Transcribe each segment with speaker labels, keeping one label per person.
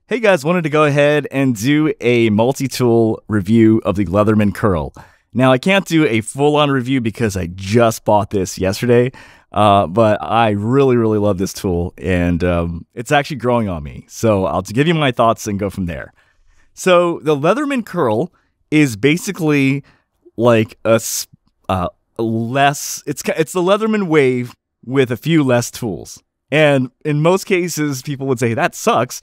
Speaker 1: Hey guys, wanted to go ahead and do a multi-tool review of the Leatherman Curl. Now, I can't do a full-on review because I just bought this yesterday, but I really love this tool, and it's actually growing on me. So I'll give you my thoughts and go from there. So the Leatherman Curl is basically like it's the Leatherman Wave with a few less tools. And in most cases, people would say that sucks.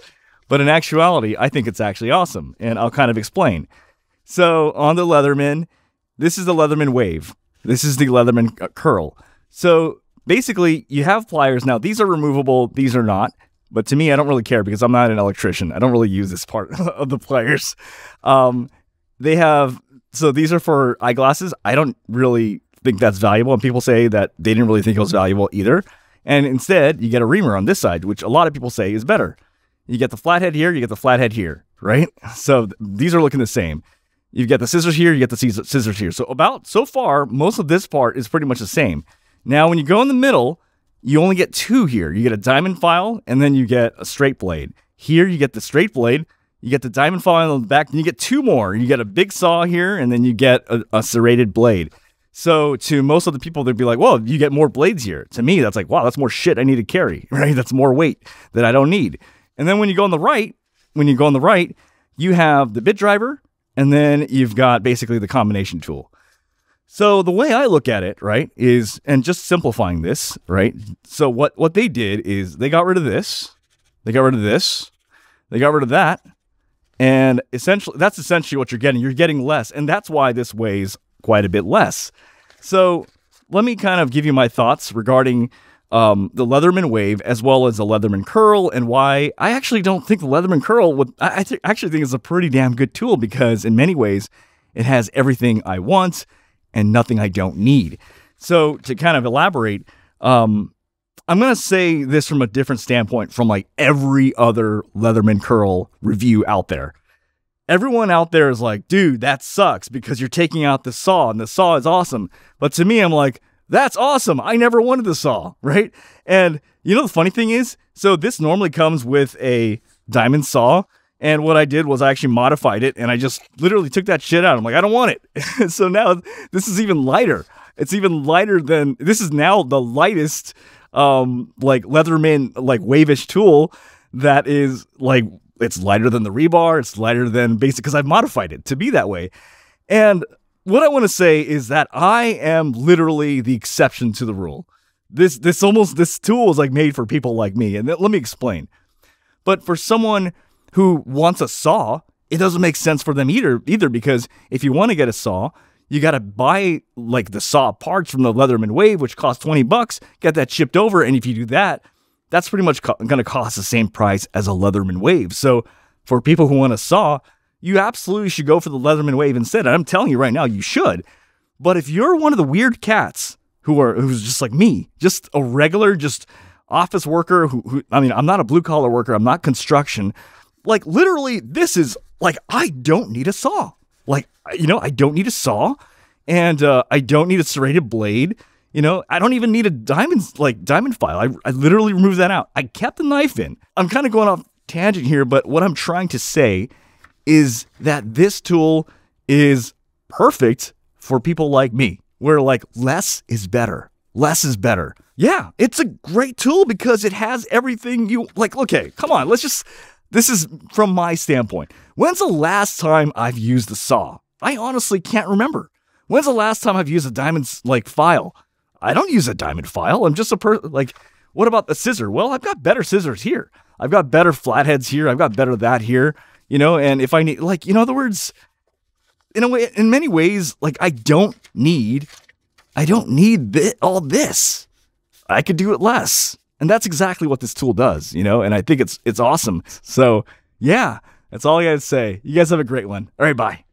Speaker 1: But in actuality, I think it's actually awesome, and I'll kind of explain. So on the Leatherman, this is the Leatherman Wave. This is the Leatherman Curl. So basically, you have pliers. Now, these are removable. These are not. But to me, I don't really care because I'm not an electrician. I don't really use this part of the pliers. So these are for eyeglasses. I don't really think that's valuable, and people say that they didn't really think it was valuable either. And instead, you get a reamer on this side, which a lot of people say is better. You get the flathead here, you get the flathead here, right? So these are looking the same. You get the scissors here, you get the scissors here. So far, most of this part is pretty much the same. Now, when you go in the middle, you only get two here. You get a diamond file, and then you get a straight blade. Here, you get the straight blade, you get the diamond file on the back, and you get two more. You get a big saw here, and then you get a serrated blade. So to most of the people, they'd be like, well, you get more blades here. To me, that's like, wow, that's more shit I need to carry, right? That's more weight that I don't need. And then when you go on the right, you have the bit driver, and then you've got basically the combination tool. So the way I look at it, right, is, and just simplifying this, right? So what they did is they got rid of this, they got rid of this, they got rid of that, and that's essentially what you're getting. You're getting less, and that's why this weighs quite a bit less. So let me kind of give you my thoughts regarding the Leatherman Wave as well as the Leatherman Curl, and why I actually don't think the Leatherman Curl actually think it's a pretty damn good tool, because in many ways it has everything I want and nothing I don't need. So to kind of elaborate, I'm going to say this from a different standpoint from like every other Leatherman Curl review out there. Everyone out there is like, dude, that sucks because you're taking out the saw, and the saw is awesome. But to me, I'm like, that's awesome. I never wanted the saw, right? And you know, the funny thing is, so this normally comes with a diamond saw. And what I did was I actually modified it, and I just literally took that shit out. I'm like, I don't want it. So now this is even lighter. It's even lighter than, this is now the lightest, like Leatherman, like wave-ish tool that is like, it's lighter than the rebar. It's lighter than basic, because I've modified it to be that way. And what I want to say is that I am literally the exception to the rule. This tool is like made for people like me, and let me explain. But for someone who wants a saw, it doesn't make sense for them either, because if you want to get a saw, you got to buy like the saw parts from the Leatherman Wave, which costs 20 bucks, get that shipped over, and if you do that, that's pretty much going to cost the same price as a Leatherman Wave. So for people who want a saw, you absolutely should go for the Leatherman Wave instead. And I'm telling you right now, you should. But if you're one of the weird cats who's just like me, just a regular, just office worker I mean, I'm not a blue collar worker. I'm not construction. Like literally, this is like, I don't need a saw. Like, you know, I don't need a saw, and I don't need a serrated blade. You know, I don't even need a diamond file. I literally removed that out. I kept the knife in. I'm kind of going off tangent here, but what I'm trying to say is that this tool is perfect for people like me, where like less is better. Less is better. Yeah, it's a great tool because it has everything you like. Okay, come on. This is from my standpoint. When's the last time I've used the saw? I honestly can't remember. When's the last time I've used a diamond file? I don't use a diamond file. I'm just what about the scissor? Well, I've got better scissors here. I've got better flatheads here. I've got better that here. You know, and if I need, like, in other words, in many ways, like, I don't need all this. I could do it less. And that's exactly what this tool does, you know, and I think it's awesome. So yeah, that's all I got to say. You guys have a great one. All right, bye.